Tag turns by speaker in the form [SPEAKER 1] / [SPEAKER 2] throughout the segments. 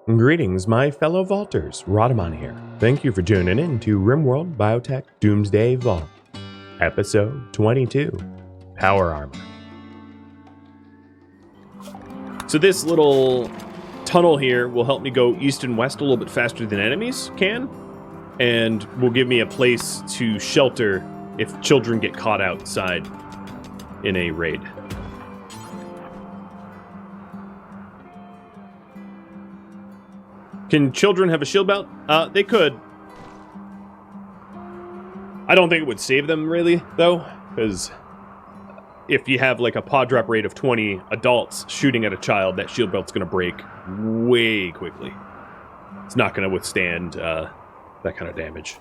[SPEAKER 1] Greetings, my fellow vaulters. Rhadamant here. Thank you for tuning in to RimWorld Biotech Doomsday Vault, Episode 22, Power Armor. So this little tunnel here will help me go east and west a little bit faster than enemies can, and will give me a place to shelter if children get caught outside in a raid. Can children have a shield belt? They could. I don't think it would save them, really, though, because if you have, like, a pod drop rate of 20 adults shooting at a child, that shield belt's going to break way quickly. It's not going to withstand that kind of damage.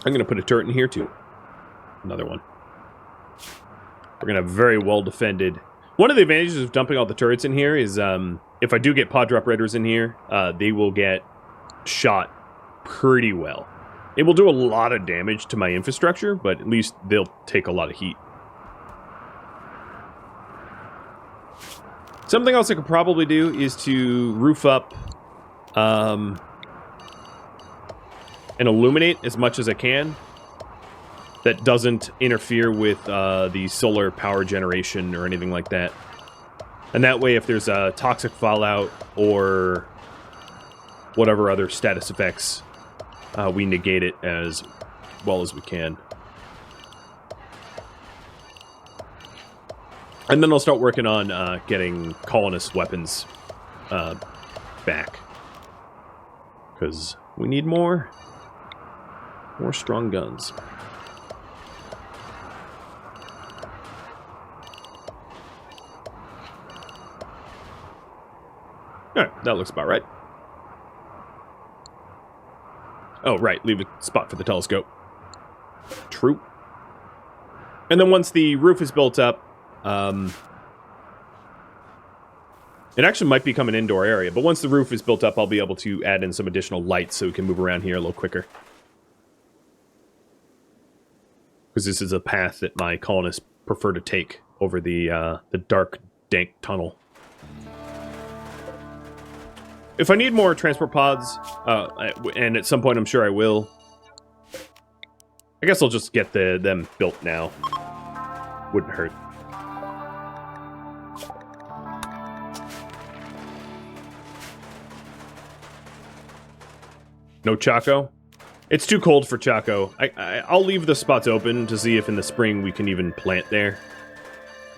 [SPEAKER 1] I'm going to put a turret in here, too. Another one. We're going to have very well-defended. One of the advantages of dumping all the turrets in here is, if I do get pod drop raiders in here, they will get shot pretty well. It will do a lot of damage to my infrastructure, but at least they'll take a lot of heat. Something else I could probably do is to roof up, and illuminate as much as I can. That doesn't interfere with the solar power generation or anything like that. And that way, if there's a toxic fallout or whatever other status effects, we negate it as well as we can. And then I'll start working on getting colonist weapons back. Because we need more strong guns. Alright, that looks about right. Oh, right, leave a spot for the telescope. True. And then once the roof is built up, it actually might become an indoor area, but once the roof is built up, I'll be able to add in some additional lights so we can move around here a little quicker. Because this is a path that my colonists prefer to take over the dark, dank tunnel. If I need more transport pods, and at some point I'm sure I will, I guess I'll just get them built now. Wouldn't hurt. No Chaco? It's too cold for Chaco. I'll leave the spots open to see if in the spring we can even plant there.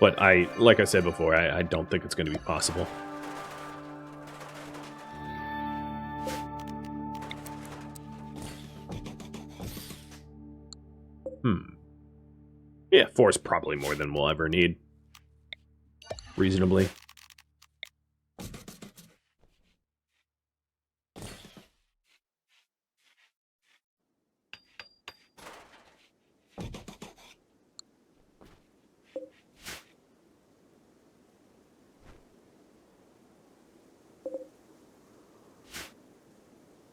[SPEAKER 1] But like I said before, I don't think it's going to be possible. Yeah, 4 is probably more than we'll ever need. Reasonably.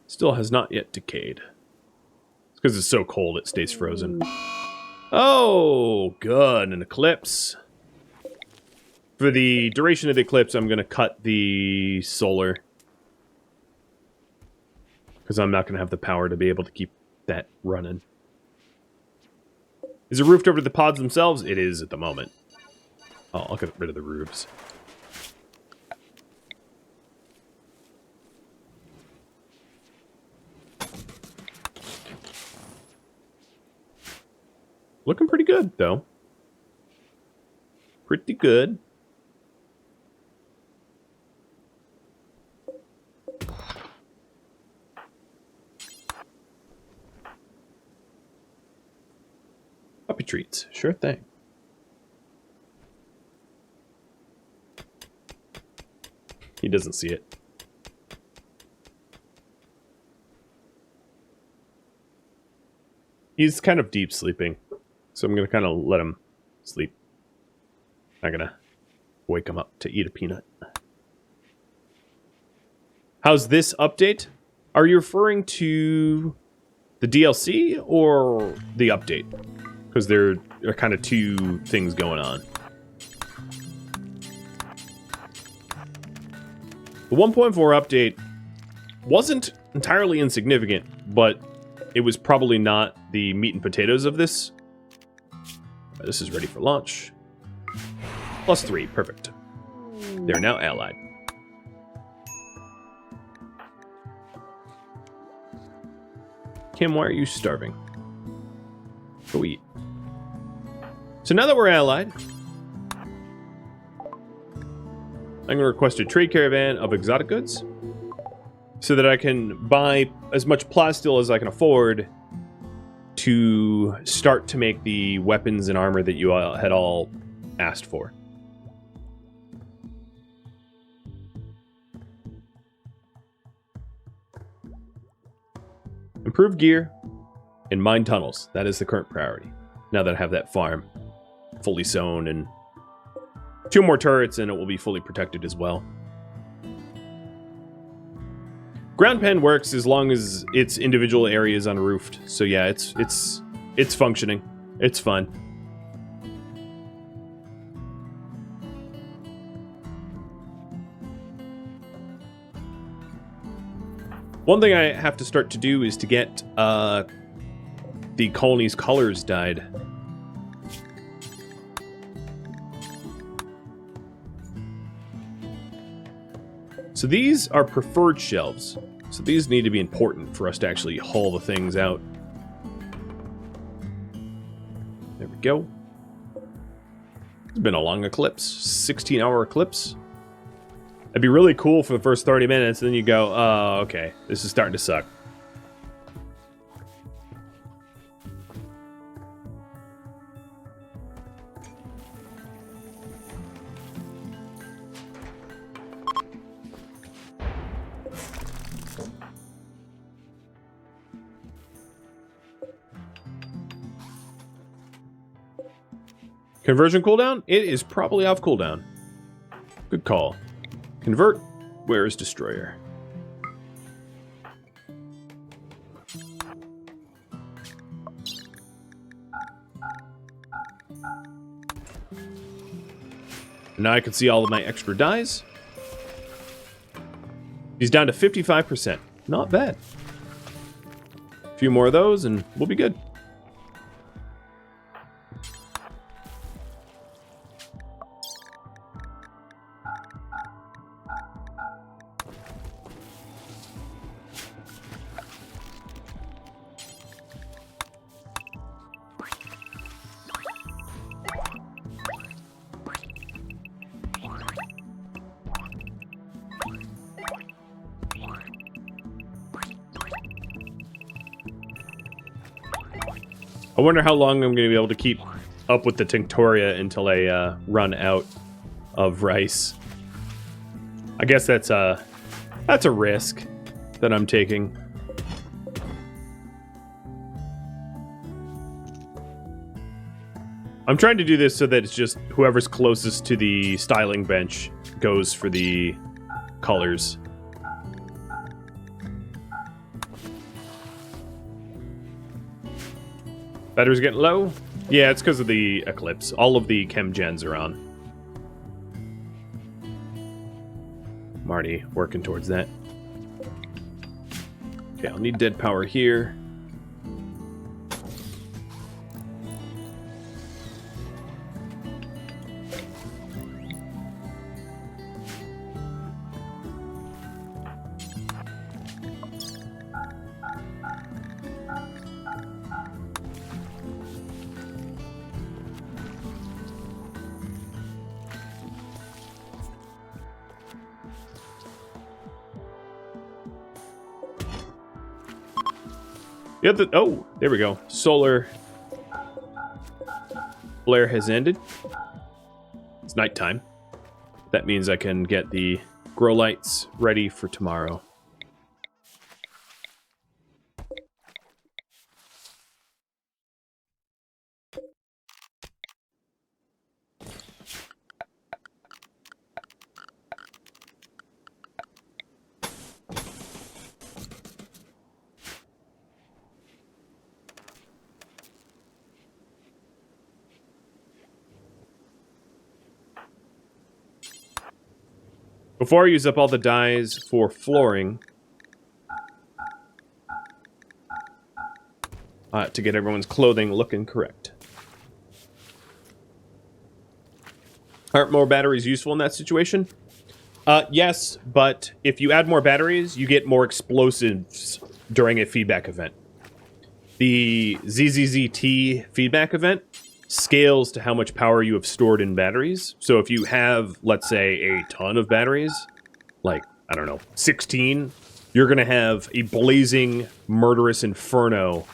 [SPEAKER 1] Still has not yet decayed. It's because it's so cold it stays frozen. Oh, good, an eclipse. For the duration of the eclipse, I'm going to cut the solar. Because I'm not going to have the power to be able to keep that running. Is it roofed over to the pods themselves? It is at the moment. Oh, I'll get rid of the roofs. Looking pretty good, though. Pretty good. Puppy treats. Sure thing. He doesn't see it. He's kind of deep sleeping. So I'm going to kind of let him sleep. I'm going to wake him up to eat a peanut. How's this update? Are you referring to the DLC or the update? Because there are kind of two things going on. The 1.4 update wasn't entirely insignificant, but it was probably not the meat and potatoes of this. This is ready for launch. +3, perfect. They're now allied. Kim, why are you starving? Go eat. So now that we're allied, I'm going to request a trade caravan of exotic goods so that I can buy as much plasteel as I can afford to start to make the weapons and armor that you had all asked for. Improve gear and mine tunnels. That is the current priority. Now that I have that farm fully sown and 2 more turrets, and it will be fully protected as well. Ground pen works as long as its individual areas unroofed. So yeah, it's functioning. It's fun. One thing I have to start to do is to get the colony's colors dyed. So these are preferred shelves. So these need to be important for us to actually haul the things out. There we go. It's been a long eclipse. 16-hour eclipse. It'd be really cool for the first 30 minutes, and then you go, oh, okay, this is starting to suck. Conversion cooldown? It is probably off cooldown. Good call. Convert. Where is Destroyer? Now I can see all of my extra dies. He's down to 55%. Not bad. A few more of those and we'll be good. I wonder how long I'm going to be able to keep up with the Tinctoria until I run out of rice. I guess that's a risk that I'm taking. I'm trying to do this so that it's just whoever's closest to the styling bench goes for the colors. Battery's getting low? Yeah, it's because of the eclipse. All of the chem gens are on. I'm already working towards that. Okay, I'll need dead power here. Yeah, oh, there we go. Solar flare has ended. It's nighttime. That means I can get the grow lights ready for tomorrow. Before I use up all the dyes for flooring, to get everyone's clothing looking correct. Aren't more batteries useful in that situation? Yes, but if you add more batteries, you get more explosives during a feedback event. The ZZZT feedback event scales to how much power you have stored in batteries. So if you have, let's say, a ton of batteries, like, I don't know, 16, you're going to have a blazing, murderous inferno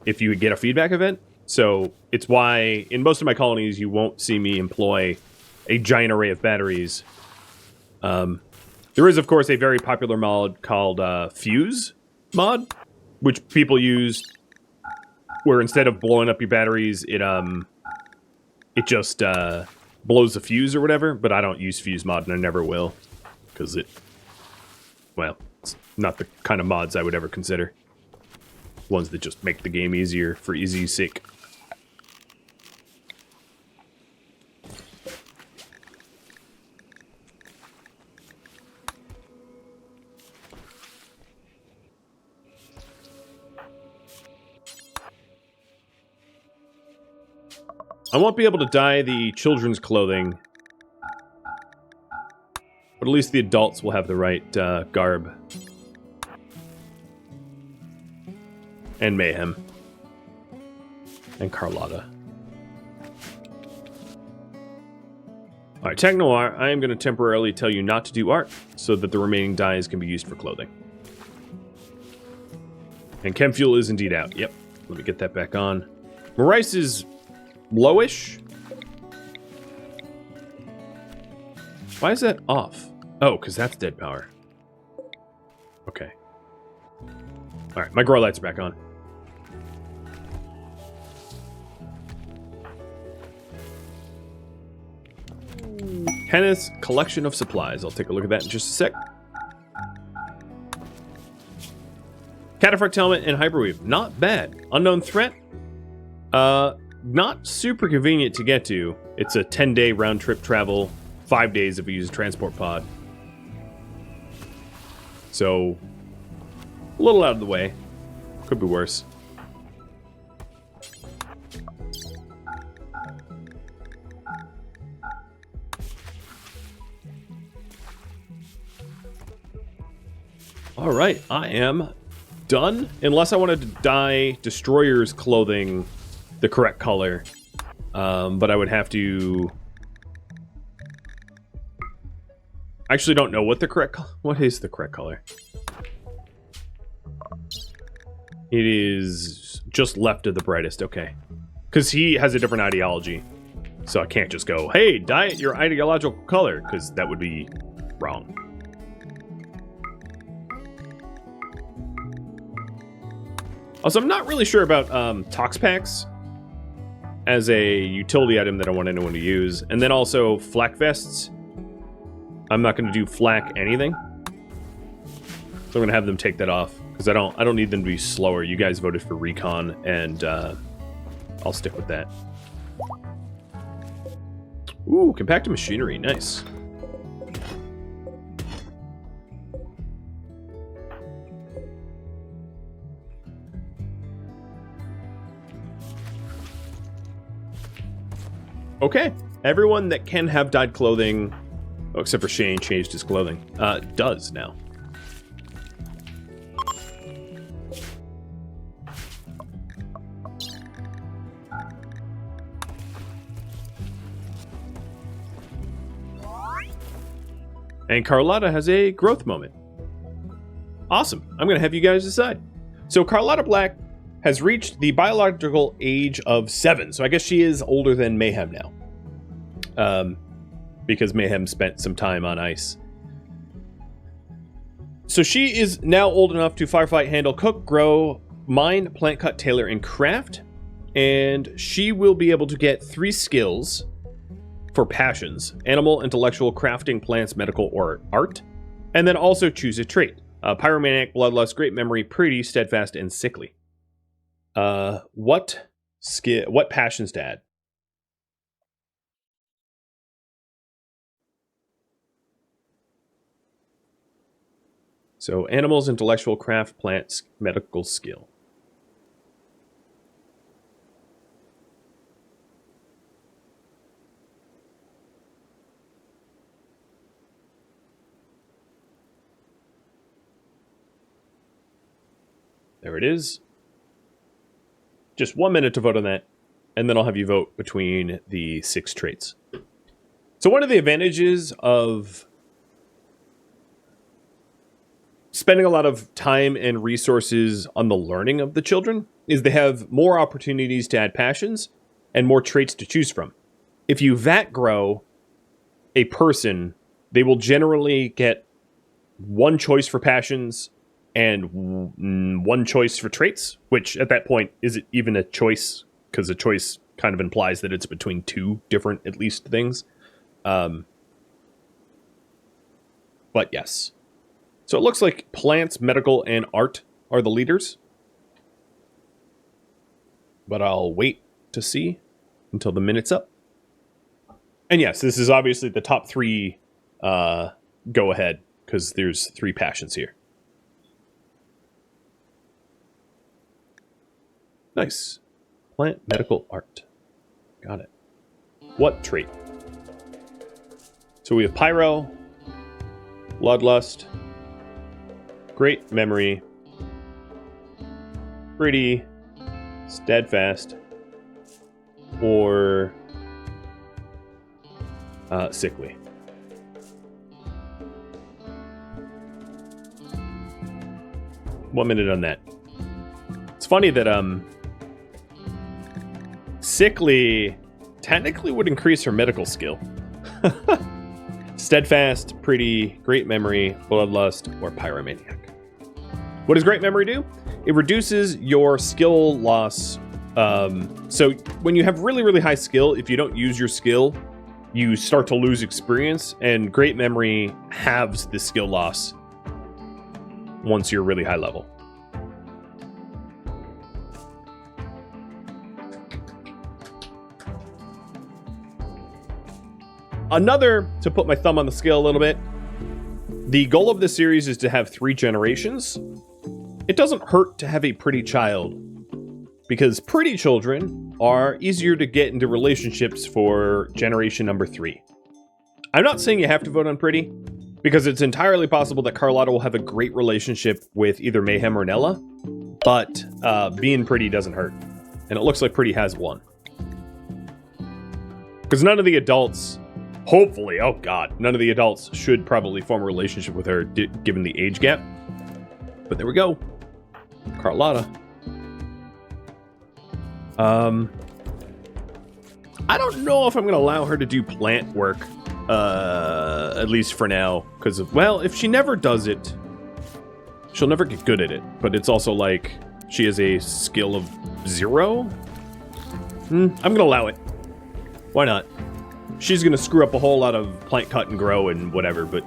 [SPEAKER 1] if you get a feedback event. So it's why, in most of my colonies, you won't see me employ a giant array of batteries. There is, of course, a very popular mod called Fuse mod, which people use, where instead of blowing up your batteries, it just blows the fuse or whatever. But I don't use Fuse mod, and I never will, because well, it's not the kind of mods I would ever consider. Ones that just make the game easier for easy's sake. I won't be able to dye the children's clothing, but at least the adults will have the right garb. And Mayhem. And Carlotta. Alright, Tech Noir, I am going to temporarily tell you not to do art, so that the remaining dyes can be used for clothing. And Chem Fuel is indeed out. Yep, let me get that back on. Maurice is lowish. Why is that off? Oh, because that's dead power. Okay. Alright, my grow lights are back on. Kenneth's collection of supplies. I'll take a look at that in just a sec. Cataphract's helmet and hyperweave. Not bad. Unknown threat. Not super convenient to get to. It's a 10-day round-trip travel. 5 days if we use a transport pod. So, a little out of the way. Could be worse. Alright, I am done. Unless I wanted to dye Destroyer's clothing the correct color. But I would have to... I actually don't know what the correct... What is the correct color? It is just left of the brightest, okay. Because he has a different ideology. So I can't just go, hey, dye it your ideological color, because that would be wrong. Also, I'm not really sure about Tox Packs as a utility item that I want anyone to use. And then also flak vests. I'm not going to do flak anything. So I'm going to have them take that off. Because I don't need them to be slower. You guys voted for recon, and I'll stick with that. Ooh, compacted machinery. Nice. Okay. Everyone that can have dyed clothing, except for Shane changed his clothing, does now. And Carlotta has a growth moment. Awesome. I'm going to have you guys decide. So Carlotta Black has reached the biological age of 7. So I guess she is older than Mayhem now. Because Mayhem spent some time on ice. So she is now old enough to firefight, handle, cook, grow, mine, plant, cut, tailor, and craft. And she will be able to get 3 skills for passions: animal, intellectual, crafting, plants, medical, or art. And then also choose a trait: pyromaniac, bloodlust, great memory, pretty, steadfast, and sickly. What passions to add? . So animals, intellectual, craft, plants, medical skill. There it is. Just 1 minute to vote on that, and then I'll have you vote between the 6 traits. So one of the advantages of spending a lot of time and resources on the learning of the children is they have more opportunities to add passions and more traits to choose from. If you vat grow a person, they will generally get 1 choice for passions and 1 choice for traits, which at that point isn't even a choice, because a choice kind of implies that it's between 2 different, at least, things. But yes. So it looks like plants, medical, and art are the leaders. But I'll wait to see until the minute's up. And yes, this is obviously the top 3 go ahead, because there's 3 passions here. Nice. Plant, medical, art. Got it. What trait? So we have pyro, bloodlust, great memory, pretty, steadfast, or sickly. One minute on that. It's funny that sickly technically would increase her medical skill. Steadfast, pretty, great memory, bloodlust, or pyromaniac. What does great memory do? It reduces your skill loss. So when you have really, really high skill, if you don't use your skill, you start to lose experience, and great memory halves the skill loss once you're really high level. Another, to put my thumb on the scale a little bit, the goal of this series is to have 3 generations. It doesn't hurt to have a pretty child, because pretty children are easier to get into relationships for generation number 3. I'm not saying you have to vote on pretty, because it's entirely possible that Carlotta will have a great relationship with either Mayhem or Nella, but being pretty doesn't hurt. And it looks like pretty has one. Because none of the adults... Hopefully, oh god, none of the adults should probably form a relationship with her, given the age gap. But there we go. Carlotta. I don't know if I'm going to allow her to do plant work, at least for now. Because, well, if she never does it, she'll never get good at it. But it's also like, she has a skill of 0? I'm going to allow it. Why not? She's going to screw up a whole lot of plant cut and grow and whatever, but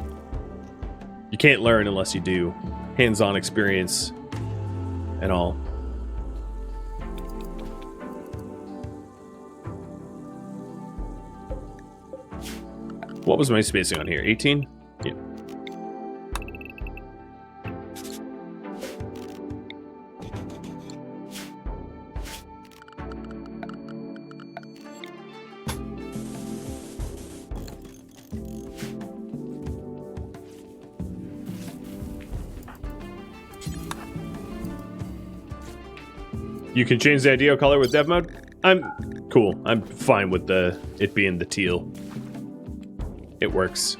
[SPEAKER 1] you can't learn unless you do. Hands-on experience and all. What was my spacing on here? 18? Yeah. You can change the ideal color with dev mode? I'm cool. I'm fine with it being the teal. It works.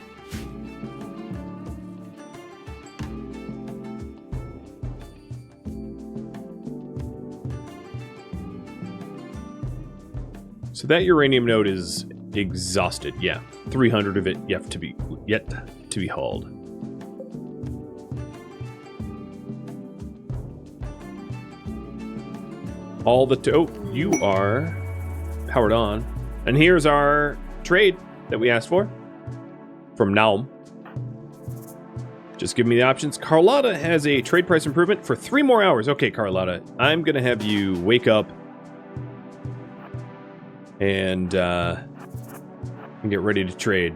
[SPEAKER 1] So that uranium node is exhausted. Yeah, 300 of it yet to be hauled. All the oh, you are powered on. And here's our trade that we asked for from Naum. Just give me the options. Carlotta has a trade price improvement for 3 more hours. Okay, Carlotta, I'm gonna have you wake up and get ready to trade.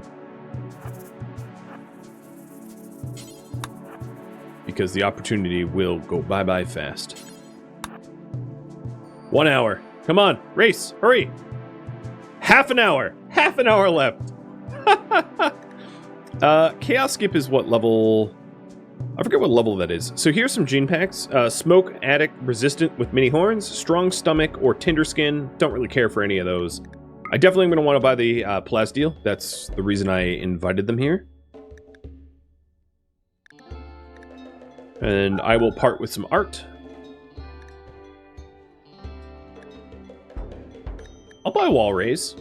[SPEAKER 1] because the opportunity will go bye-bye fast. 1 hour. Come on, race, hurry. Half an hour left. Chaos Skip is what level? I forget what level that is. So here's some gene packs. Smoke Addict Resistant with Mini Horns, Strong Stomach, or Tinder Skin. Don't really care for any of those. I definitely am going to want to buy the Plasteel. That's the reason I invited them here. And I will part with some art. I'll buy wall raise.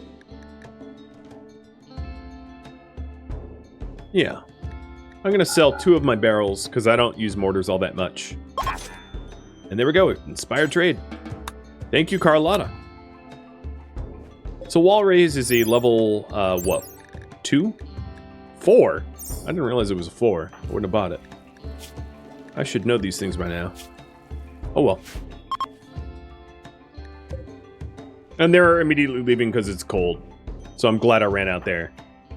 [SPEAKER 1] Yeah. I'm going to sell 2 of my barrels because I don't use mortars all that much. And there we go. Inspired trade. Thank you, Carlotta. So wall raise is a level, what? 2? 4? I didn't realize it was a 4. I wouldn't have bought it. I should know these things by now. Oh well. And they're immediately leaving because it's cold. So I'm glad I ran out there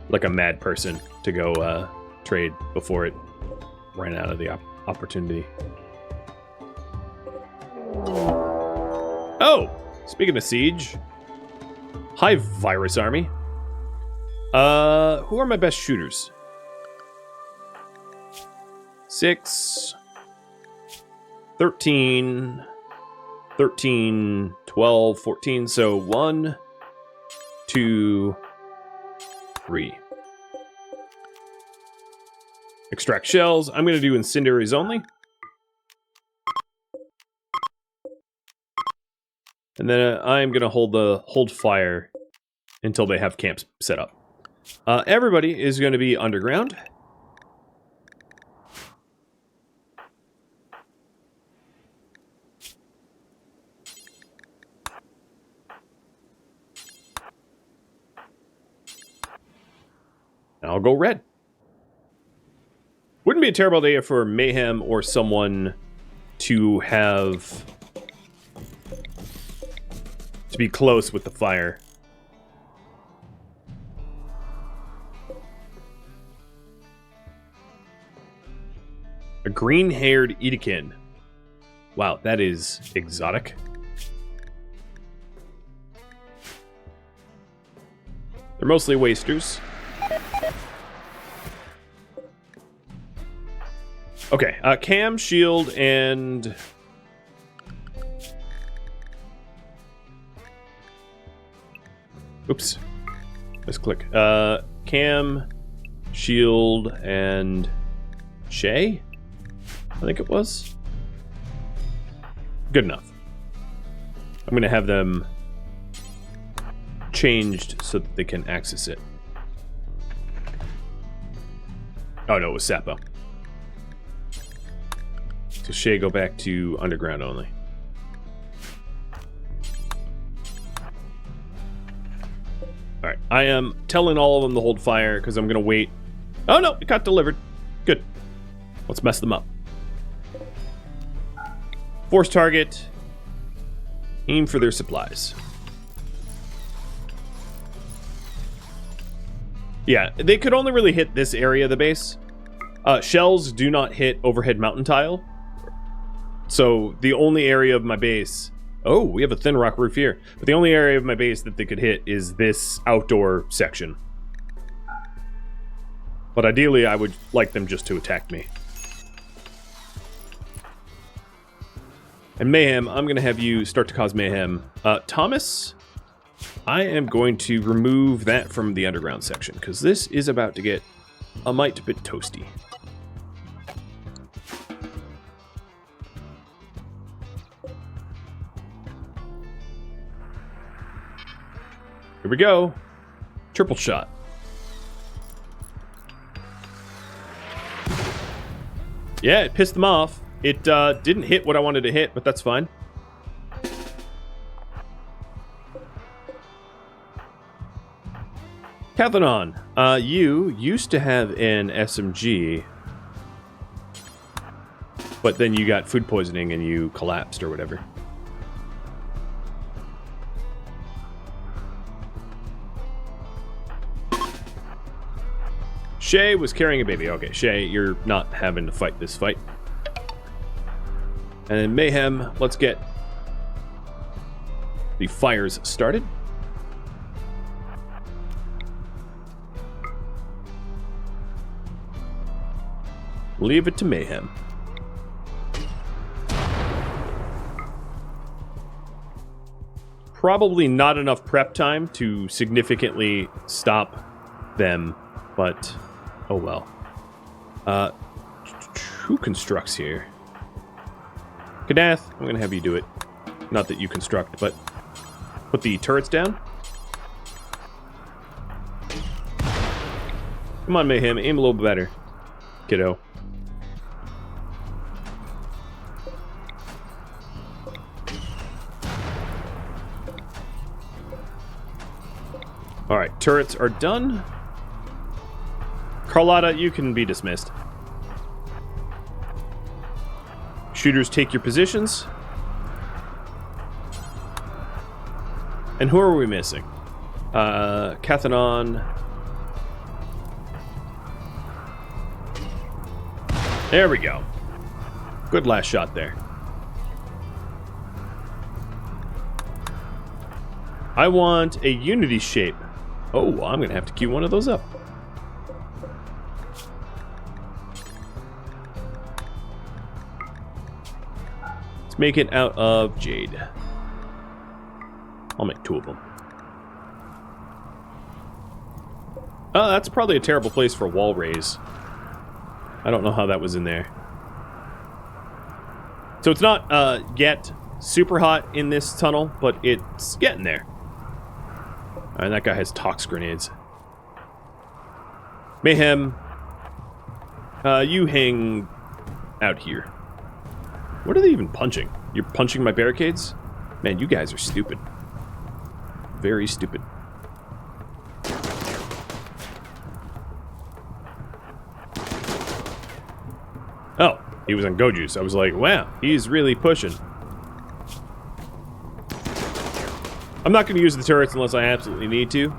[SPEAKER 1] like a mad person to go trade before it ran out of the opportunity. Oh! Speaking of siege. Hi, Virus Army. Who are my best shooters? 6... 13, 12, 14. So 1, 2, 3. Extract shells. I'm going to do incendiaries only. And then I'm going to hold fire until they have camps set up. Everybody is going to be underground. I'll go red. Wouldn't be a terrible idea for Mayhem or someone to be close with the fire. A green-haired Edekin. Wow, that is exotic. They're mostly wasters. Okay, cam, shield, and... Oops. Let's click. Cam, shield, and... Shay? I think it was. Good enough. I'm going to have them changed so that they can access it. Oh no, it was Sapo. So Shay, go back to underground only. Alright, I am telling all of them to hold fire because I'm going to wait. Oh no, it got delivered. Good. Let's mess them up. Force target. Aim for their supplies. Yeah, they could only really hit this area of the base. Shells do not hit overhead mountain tile. So the only area of my base... Oh, we have a thin rock roof here. But the only area of my base that they could hit is this outdoor section. But ideally, I would like them just to attack me. And Mayhem, I'm going to have you start to cause mayhem. Thomas, I am going to remove that from the underground section, because this is about to get a mite bit toasty. Here we go. Triple shot. Yeah, it pissed them off. It didn't hit what I wanted to hit, but that's fine. Cathanon, you used to have an SMG, but then you got food poisoning and you collapsed or whatever. Shay was carrying a baby. Okay, Shay, you're not having to fight this fight. And then Mayhem, let's get the fires started. Leave it to Mayhem. Probably not enough prep time to significantly stop them, but oh well. Who constructs here? Kadath, I'm gonna have you do it. Not that you construct, but put the turrets down. Come on, Mayhem, aim a little bit better, kiddo. Alright, turrets are done. Carlotta, you can be dismissed. Shooters, take your positions. And who are we missing? Cathanon. There we go. Good last shot there. I want a unity shape. Oh, I'm going to have to queue one of those up. Let's make it out of jade. I'll make 2 of them. Oh, that's probably a terrible place for a wall raise. I don't know how that was in there. So it's not yet super hot in this tunnel, but it's getting there. And that guy has tox grenades. Mayhem, you hang out here. What are they even punching? You're punching my barricades? Man, you guys are stupid. Very stupid. Oh, he was on Go Juice. I was like, wow, he's really pushing. I'm not going to use the turrets unless I absolutely need to.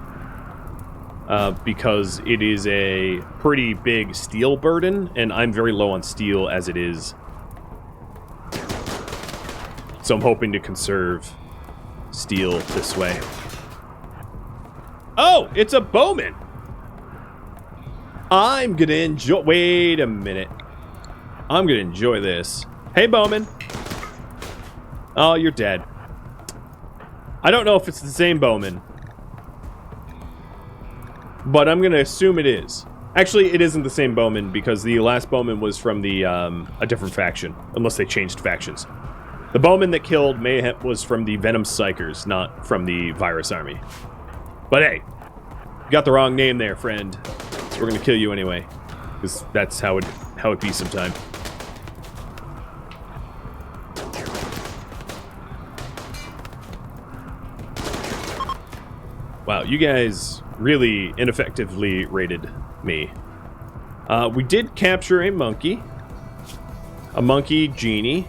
[SPEAKER 1] Because it is a pretty big steel burden, and I'm very low on steel as it is. So I'm hoping to conserve steel this way. Oh, it's a bowman! I'm gonna enjoy... Wait a minute. I'm gonna enjoy this. Hey, bowman. Oh, you're dead. I don't know if it's the same bowman. But I'm gonna assume it is. Actually, it isn't the same bowman because the last bowman was from the a different faction. Unless they changed factions. The bowman that killed Mayhem was from the Venom Psychers, not from the Virus Army. But hey, you got the wrong name there, friend. So we're gonna kill you anyway. Because that's how it be sometime. Wow, you guys really ineffectively raided me. We did capture a monkey genie.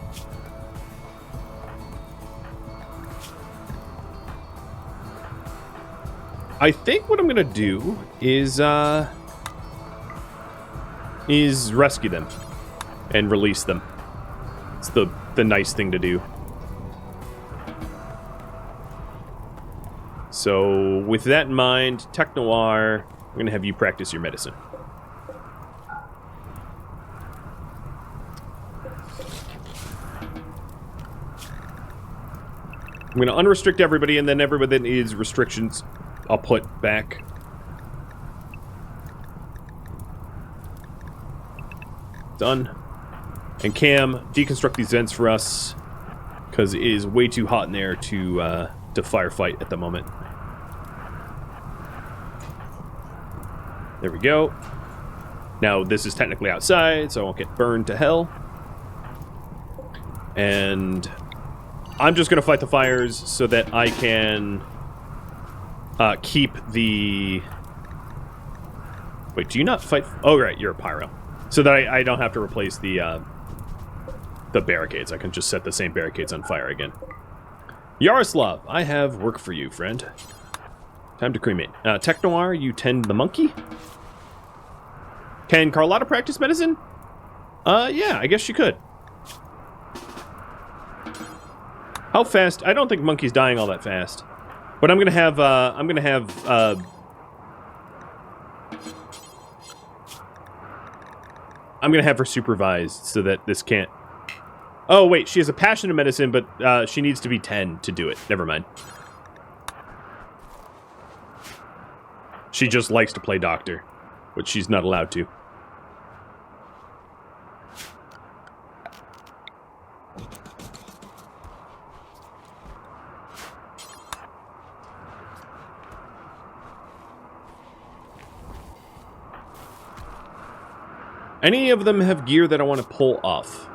[SPEAKER 1] I think what I'm gonna do is rescue them and release them. It's the nice thing to do. So, with that in mind, Tech Noir, I'm going to have you practice your medicine. I'm going to unrestrict everybody, and then everybody that needs restrictions, I'll put back. Done. And Cam, deconstruct these vents for us, because it is way too hot in there to firefight at the moment. There we go. Now, this is technically outside, so I won't get burned to hell. And I'm just going to fight the fires so that I can keep the... Wait, do you not fight... Oh, right, you're a pyro. So that I don't have to replace the barricades. I can just set the same barricades on fire again. Yaroslav, I have work for you, friend. Time to cremate. Tech Noir, you tend the monkey? Can Carlotta practice medicine? Yeah, I guess she could. How fast? I don't think Monkey's dying all that fast. But I'm gonna have her supervised so that this can't... Oh, wait, she has a passion in medicine, but she needs to be 10 to do it. Never mind. She just likes to play doctor, which she's not allowed to. Any of them have gear that I want to pull off?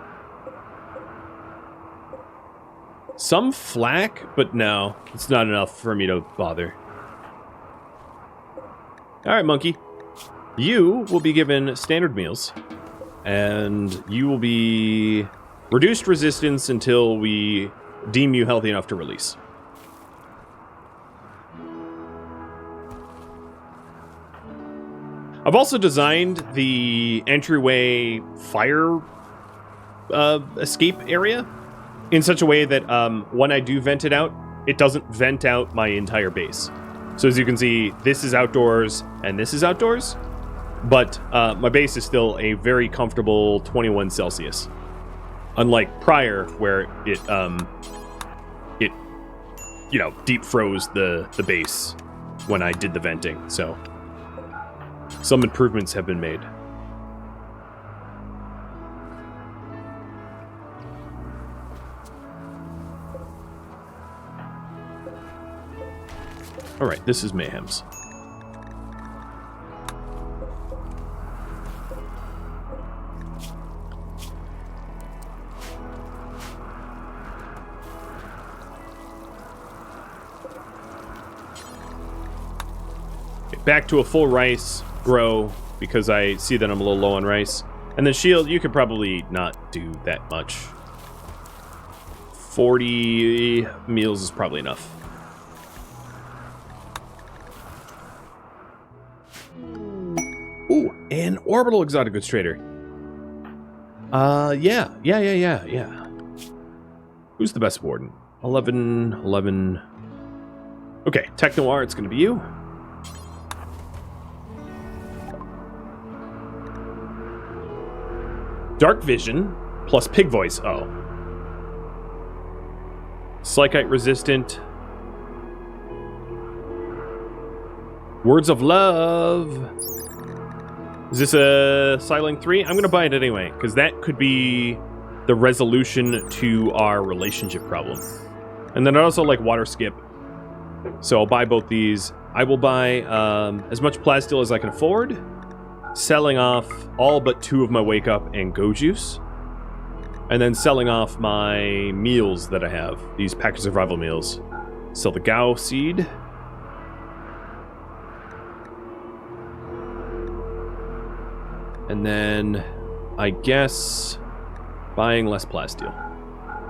[SPEAKER 1] Some flak, but no, it's not enough for me to bother. Alright, Monkey. You will be given standard meals, and you will be reduced resistance until we deem you healthy enough to release. I've also designed the entryway fire escape area in such a way that when I do vent it out, it doesn't vent out my entire base. So as you can see, this is outdoors and this is outdoors, but my base is still a very comfortable 21 Celsius. Unlike prior, where it you know, deep froze the base when I did the venting, so some improvements have been made. Alright, this is Mayhem's. Okay, back to a full rice grow, because I see that I'm a little low on rice. And then shield, you could probably not do that much. 40 meals is probably enough. Ooh, an orbital exotic goods trader. Yeah. Who's the best warden? 11. Okay, Techno Art, it's gonna be you. Dark Vision plus Pig Voice. Oh. Slikite resistant. Words of Love. Is this a Siling 3? I'm going to buy it anyway, because that could be the resolution to our relationship problem. And then I also like Water Skip. So I'll buy both these. I will buy as much Plasteel as I can afford, selling off all but 2 of my Wake Up and Go Juice, and then selling off my meals that I have, these package survival meals. Sell the Gao Seed. And then, I guess, buying less Plasteel.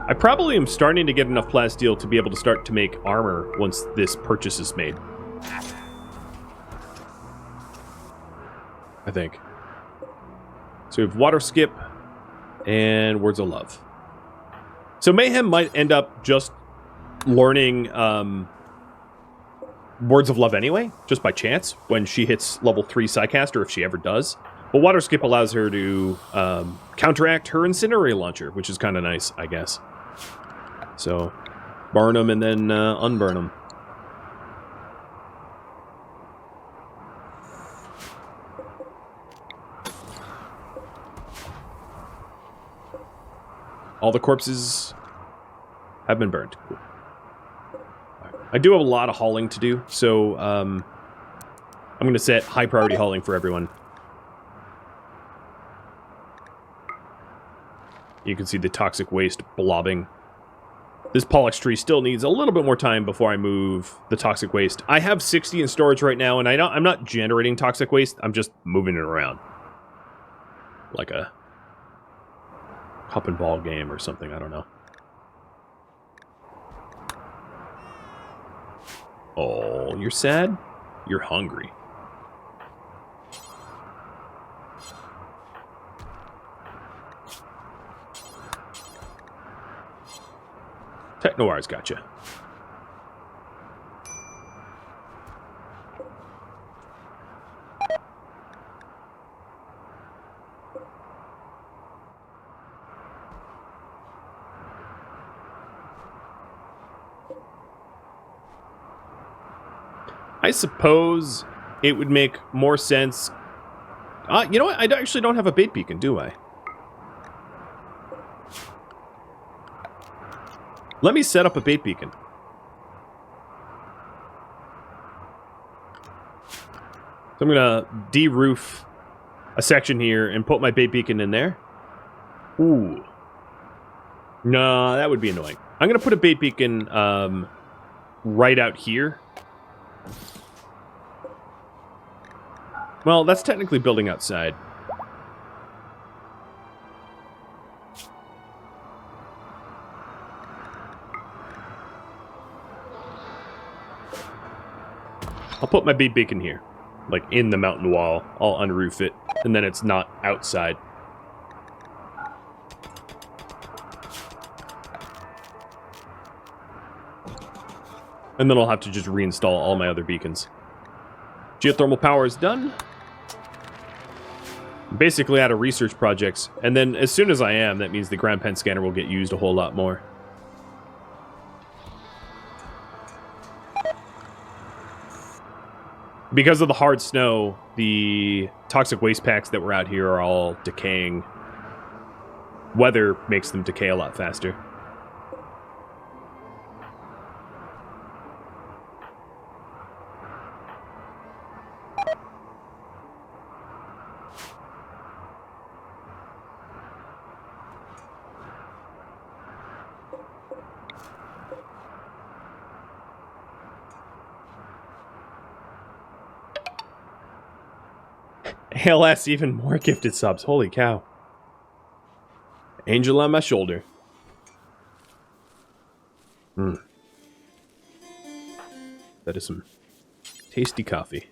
[SPEAKER 1] I probably am starting to get enough Plasteel to be able to start to make armor once this purchase is made. I think. So we have Water Skip and Words of Love. So Mayhem might end up just learning Words of Love anyway, just by chance, when she hits level 3 Psycaster, if she ever does. But Water Skip allows her to counteract her Incinerator Launcher, which is kind of nice, I guess. So, burn them and then unburn them. All the corpses have been burned. Cool. I do have a lot of hauling to do, so I'm going to set high priority hauling for everyone. You can see the toxic waste blobbing. This Pollux tree still needs a little bit more time before I move the toxic waste. I have 60 in storage right now, and I'm not generating toxic waste. I'm just moving it around. Like a cup and ball game or something. I don't know. Oh, you're sad? You're hungry. Technoire's gotcha. I suppose it would make more sense. You know what? I actually don't have a bait beacon, do I? Let me set up a bait beacon. So I'm gonna de-roof a section here and put my bait beacon in there. Ooh. No, that would be annoying. I'm gonna put a bait beacon right out here. Well, that's technically building outside. I'll put my bait beacon here, like in the mountain wall. I'll unroof it, and then it's not outside. And then I'll have to just reinstall all my other beacons. Geothermal power is done. Basically out of research projects. And then as soon as I am, that means the ground pen scanner will get used a whole lot more. Because of the hard snow, the toxic waste packs that were out here are all decaying. Weather makes them decay a lot faster. ALS, even more gifted subs. Holy cow. Angel on my shoulder. That is some tasty coffee.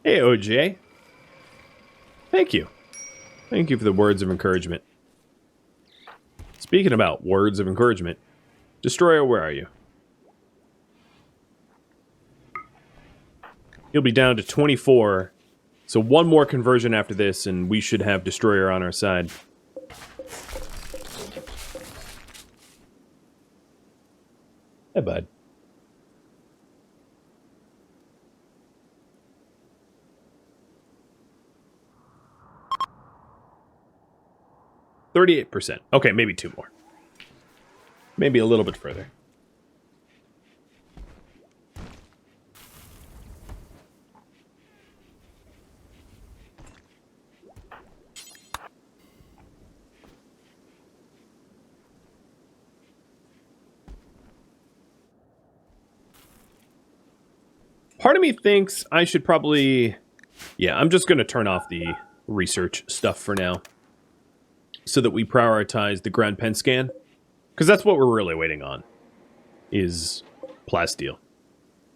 [SPEAKER 1] Hey, OJ. Thank you. Thank you for the words of encouragement. Speaking about words of encouragement, Destroyer, where are you? He'll be down to 24. So one more conversion after this, and we should have Destroyer on our side. Hey, bud. %. Okay, maybe 2 more. Maybe a little bit further. Part of me thinks I should probably... Yeah, I'm just going to turn off the research stuff for now, so that we prioritize the ground pen scan. Because that's what we're really waiting on, is plasteel.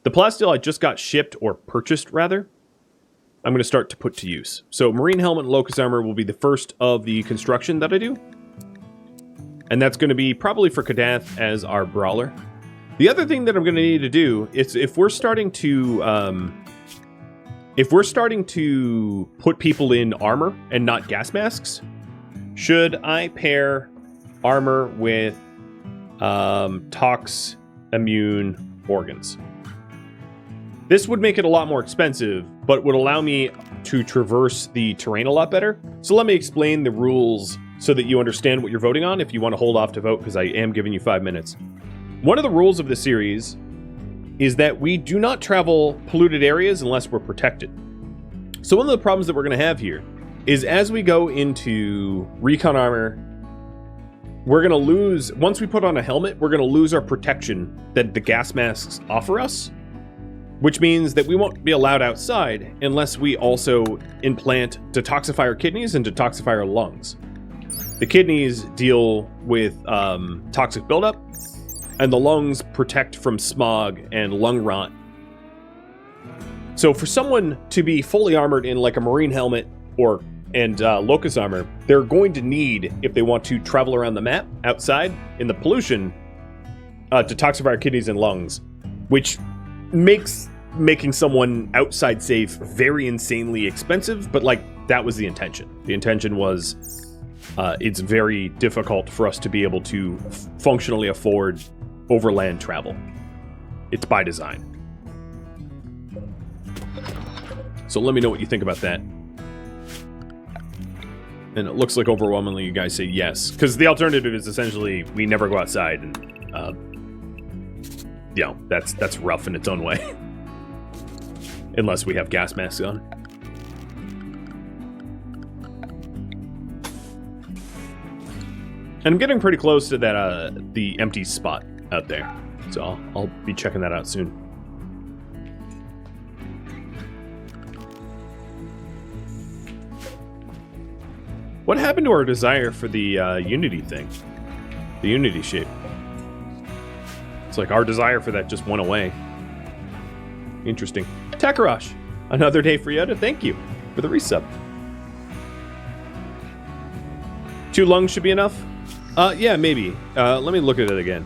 [SPEAKER 1] The plasteel I just got shipped, or purchased, rather, I'm going to start to put to use. So marine helmet and locust armor will be the first of the construction that I do. And that's going to be probably for Kadath as our brawler. The other thing that I'm going to need to do is if we're starting to put people in armor and not gas masks, should I pair armor with tox immune organs? This would make it a lot more expensive, but would allow me to traverse the terrain a lot better. So let me explain the rules so that you understand what you're voting on if you want to hold off to vote, because I am giving you 5 minutes. One of the rules of the series is that we do not travel polluted areas unless we're protected. So one of the problems that we're going to have here is as we go into recon armor, we're going to lose, once we put on a helmet, we're going to lose our protection that the gas masks offer us, which means that we won't be allowed outside unless we also implant detoxify our kidneys and detoxify our lungs. The kidneys deal with toxic buildup, and the lungs protect from smog and lung rot. So for someone to be fully armored in like a marine helmet and locust armor, they're going to need, if they want to travel around the map outside in the pollution, to toxify kidneys and lungs, which makes making someone outside safe very insanely expensive, but like that was the intention. The intention was it's very difficult for us to be able to functionally afford overland travel. It's by design. So let me know what you think about that. And it looks like overwhelmingly you guys say yes, because the alternative is essentially we never go outside, and you know, that's rough in its own way. Unless we have gas masks on. And I'm getting pretty close to that the empty spot out there, so I'll be checking that out soon. What happened to our desire for the Unity thing? The Unity shape. It's like our desire for that just went away. Interesting. Takarash, another day for Yoda. Thank you for the resub. 2 lungs should be enough? Yeah, maybe. Let me look at it again.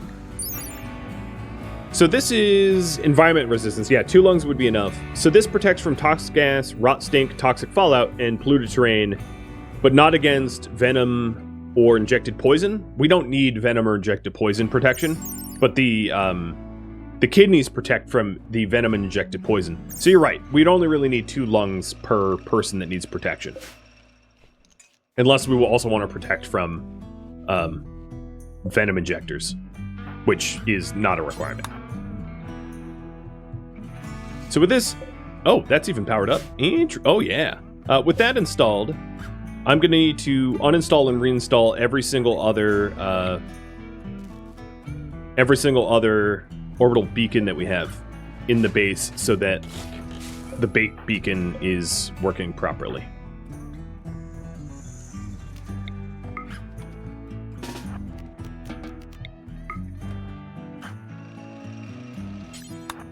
[SPEAKER 1] So this is environment resistance. Yeah, 2 lungs would be enough. So this protects from toxic gas, rot stink, toxic fallout, and polluted terrain, but not against venom or injected poison. We don't need venom or injected poison protection, but the kidneys protect from the venom and injected poison. So you're right, we'd only really need 2 lungs per person that needs protection. Unless we will also want to protect from venom injectors, which is not a requirement. So with this, oh, that's even powered up. Oh yeah. With that installed, I'm going to need to uninstall and reinstall every single other orbital beacon that we have in the base so that the bait beacon is working properly.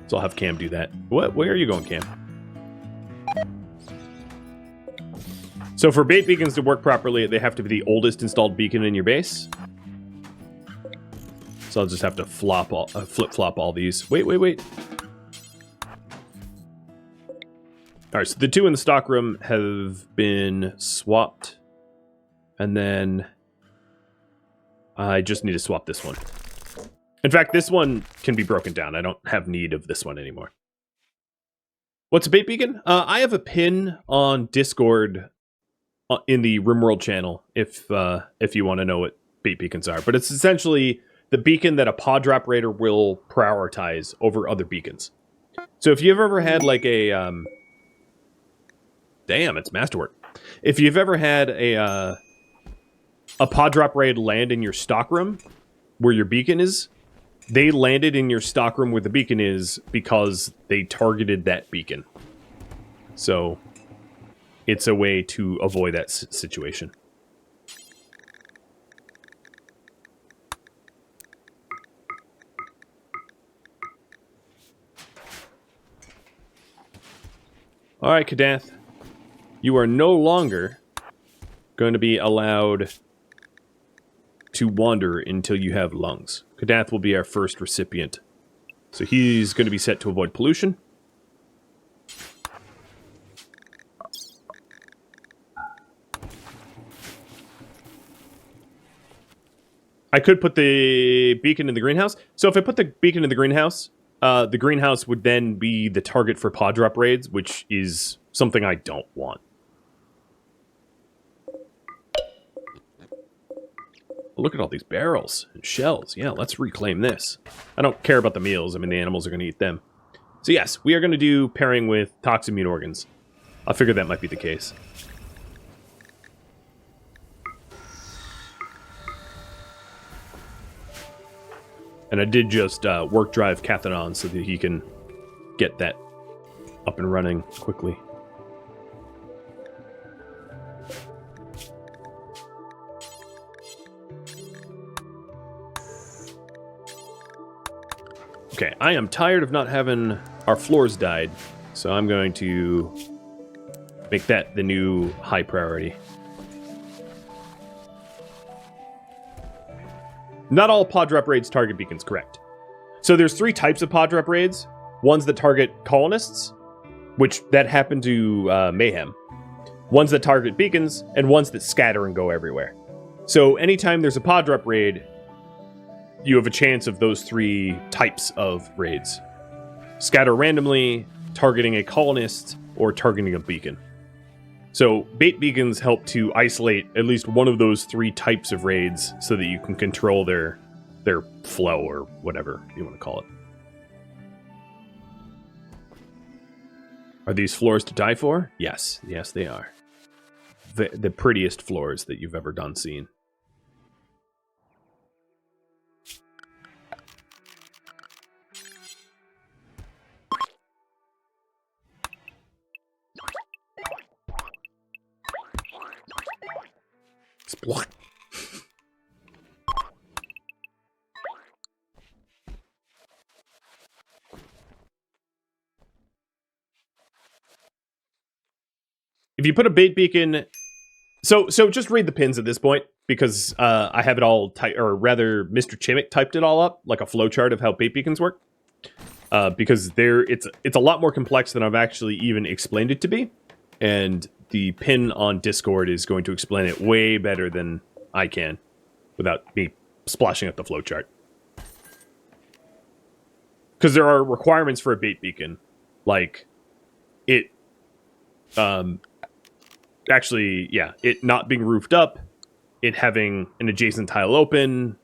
[SPEAKER 1] So I'll have Cam do that. Where are you going, Cam? So for bait beacons to work properly, they have to be the oldest installed beacon in your base. So I'll just have to flip-flop all these. Wait. Alright, so the 2 in the stockroom have been swapped. And then I just need to swap this one. In fact, this one can be broken down. I don't have need of this one anymore. What's a bait beacon? I have a pin on Discord in the RimWorld channel if you want to know what bait beacons are. But it's essentially the beacon that a pod drop raider will prioritize over other beacons. So if you've ever had like a damn, it's masterwork. If you've ever had a pod drop raid land in your stockroom where your beacon is, they landed in your stockroom where the beacon is because they targeted that beacon. So it's a way to avoid that situation. All right, Kadath. You are no longer going to be allowed to wander until you have lungs. Kadath will be our first recipient. So he's going to be set to avoid pollution. I could put the beacon in the greenhouse. So if I put the beacon in the greenhouse would then be the target for pod drop raids, which is something I don't want. Look at all these barrels and shells. Yeah, let's reclaim this. I don't care about the meals. I mean, the animals are going to eat them. So yes, we are going to do pairing with toximune organs. I figured that might be the case. And I did just work drive Cathodon so that he can get that up and running quickly. Okay, I am tired of not having our floors dyed. So I'm going to make that the new high priority. Not all pod drop raids target beacons, correct. So there's 3 types of pod drop raids. Ones that target colonists, which that happen to Mayhem. Ones that target beacons, and ones that scatter and go everywhere. So anytime there's a pod drop raid, you have a chance of those 3 types of raids. Scatter randomly, targeting a colonist, or targeting a beacon. So bait beacons help to isolate at least one of those 3 types of raids so that you can control their flow or whatever you want to call it. Are these floors to die for? Yes. Yes, they are. The prettiest floors that you've ever done seen. Splat. If you put a bait beacon, so just read the pins at this point because I have it all typed, or rather, Mr. Chimmick typed it all up like a flowchart of how bait beacons work. Because it's a lot more complex than I've actually even explained it to be, and the pin on Discord is going to explain it way better than I can without me splashing up the flowchart. Because there are requirements for a bait beacon, like it. Actually, yeah, it not being roofed up, it having an adjacent tile open,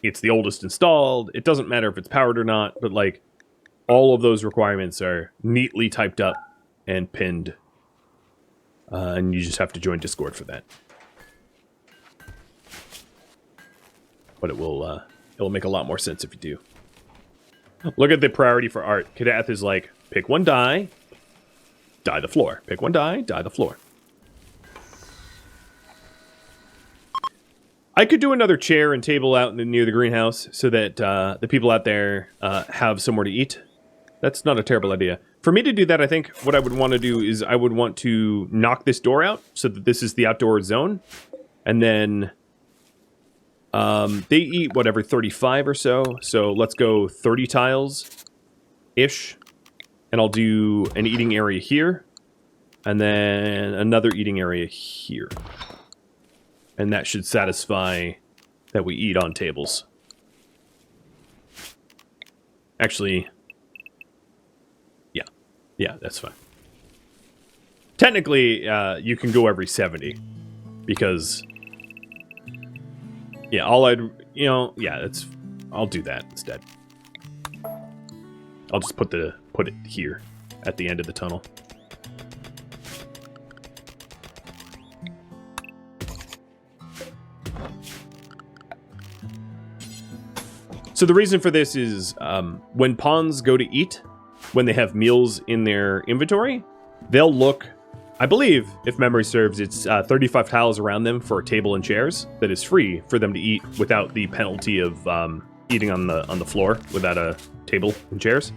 [SPEAKER 1] it's the oldest installed, it doesn't matter if it's powered or not, but like, all of those requirements are neatly typed up and pinned, and you just have to join Discord for that. But it'll make a lot more sense if you do. Look at the priority for art. Kadath is like, pick 1 die, die the floor. Pick 1 die, die the floor. I could do another chair and table out near the greenhouse so that the people out there have somewhere to eat. That's not a terrible idea. For me to do that, I think what I would want to do is I would want to knock this door out so that this is the outdoor zone. And then they eat, whatever, 35 or so. So let's go 30 tiles-ish. And I'll do an eating area here. And then another eating area here. And that should satisfy that we eat on tables. Actually, yeah. Yeah, that's fine. Technically, you can go every 70. Because, yeah, I'll do that instead. I'll just put it here at the end of the tunnel. So the reason for this is when pawns go to eat, when they have meals in their inventory, they'll look, I believe, if memory serves, it's 35 tiles around them for a table and chairs that is free for them to eat without the penalty of eating on the floor without a table and chairs.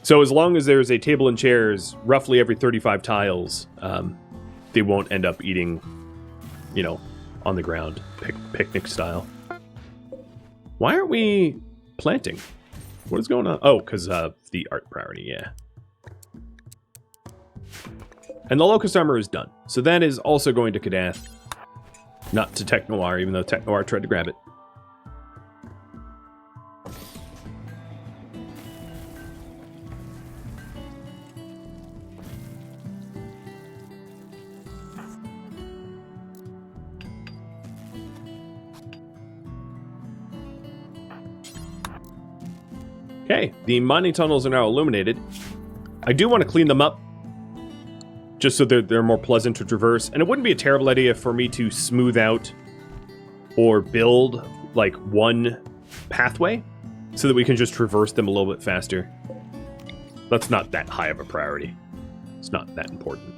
[SPEAKER 1] So as long as there's a table and chairs roughly every 35 tiles, they won't end up eating, on the ground, picnic style. Why aren't we planting? What is going on? Oh, because of the art priority, yeah. And the locust armor is done. So that is also going to Kadath. Not to Tech Noir, even though Tech Noir tried to grab it. Okay, the mining tunnels are now illuminated. I do want to clean them up, just so they're more pleasant to traverse. And it wouldn't be a terrible idea for me to smooth out or build, like, one pathway, so that we can just traverse them a little bit faster. That's not that high of a priority. It's not that important.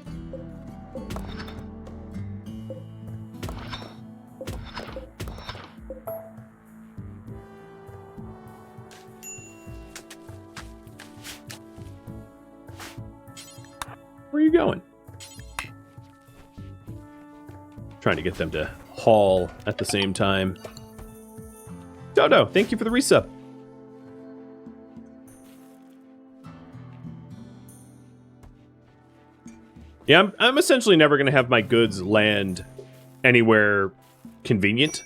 [SPEAKER 1] you going? Trying to get them to haul at the same time. Dodo, thank you for the resub. Yeah, I'm essentially never going to have my goods land anywhere convenient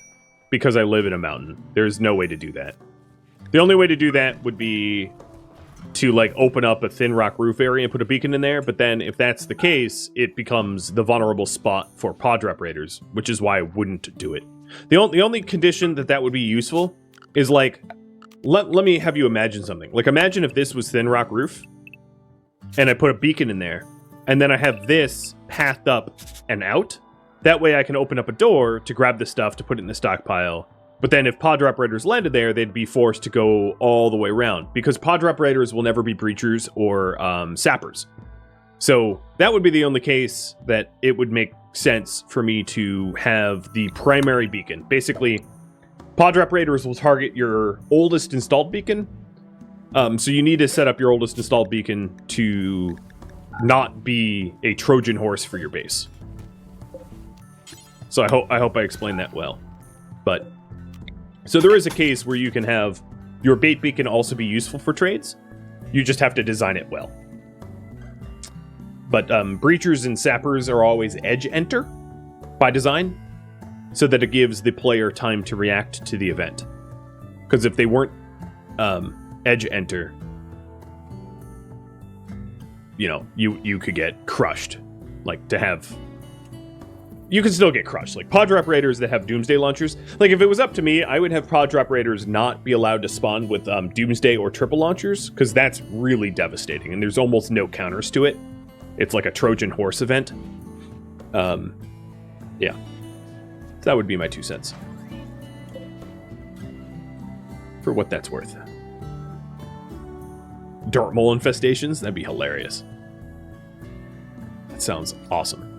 [SPEAKER 1] because I live in a mountain. There's no way to do that. The only way to do that would be to like open up a thin rock roof area and put a beacon in there, but then if that's the case, it becomes the vulnerable spot for pod drop raiders, which is why I wouldn't do it. The only condition that would be useful is like, let me have you imagine something. Like imagine if this was thin rock roof and I put a beacon in there and then I have this pathed up and out. That way I can open up a door to grab the stuff to put it in the stockpile. But then if pod drop raiders landed there, they'd be forced to go all the way around because pod drop raiders will never be breachers or sappers. So that would be the only case that it would make sense for me to have the primary beacon. Basically, pod drop raiders will target your oldest installed beacon. So you need to set up your oldest installed beacon to not be a Trojan horse for your base. So I hope I explained that well. But so there is a case where you can have your bait beacon also be useful for trades. You just have to design it well. But breachers and sappers are always edge enter by design, so that it gives the player time to react to the event. Because if they weren't edge enter, you know, you could get crushed. Like to have, you can still get crushed. Like pod drop raiders that have doomsday launchers. Like if it was up to me, I would have pod drop raiders not be allowed to spawn with doomsday or triple launchers, because that's really devastating and there's almost no counters to it. It's like a Trojan horse event. Yeah. That would be my 2 cents. For what that's worth. Dirt mole infestations? That'd be hilarious. That sounds awesome.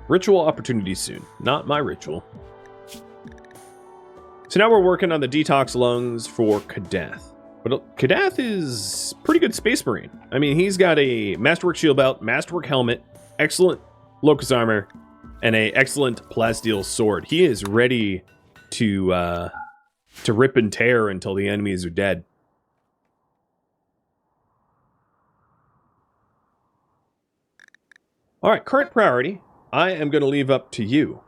[SPEAKER 1] Ritual opportunities soon. Not my ritual. So now we're working on the detox lungs for Kadath. But Kadath is pretty good space marine. I mean, he's got a Masterwork shield belt, Masterwork helmet, excellent locust armor, and a excellent plasteel sword. He is ready to rip and tear until the enemies are dead. All right, current priority, I am going to leave up to you.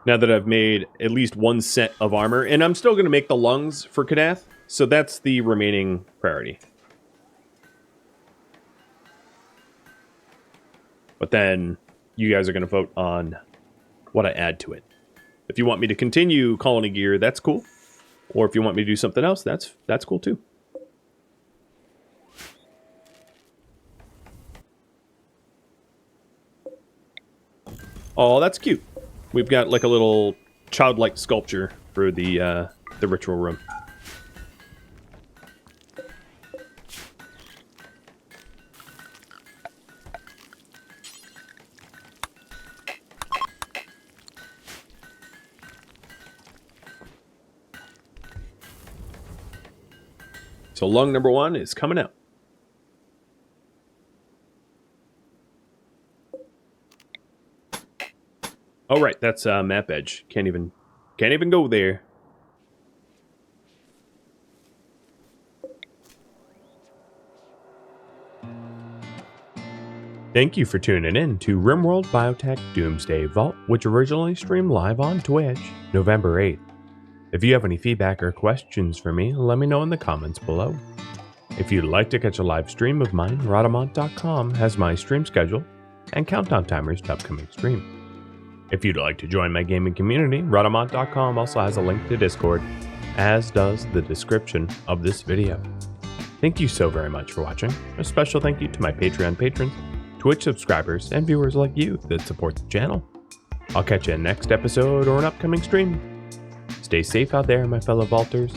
[SPEAKER 1] Now that I've made at least 1 set of armor, and I'm still going to make the lungs for Kadath, so that's the remaining priority. But then you guys are going to vote on what I add to it. If you want me to continue colony gear, that's cool. Or if you want me to do something else, that's cool too. Oh, that's cute. We've got like a little childlike sculpture for the ritual room. So lung number 1 is coming out. Oh right, that's map edge. Can't even go there. Thank you for tuning in to RimWorld Biotech Doomsday Vault, which originally streamed live on Twitch, November 8th. If you have any feedback or questions for me, let me know in the comments below. If you'd like to catch a live stream of mine, Rhadamant.com has my stream schedule and countdown timers to upcoming stream. If you'd like to join my gaming community, Rhadamant.com also has a link to Discord, as does the description of this video. Thank you so very much for watching. A special thank you to my Patreon patrons, Twitch subscribers, and viewers like you that support the channel. I'll catch you in next episode or an upcoming stream. Stay safe out there, my fellow vaulters,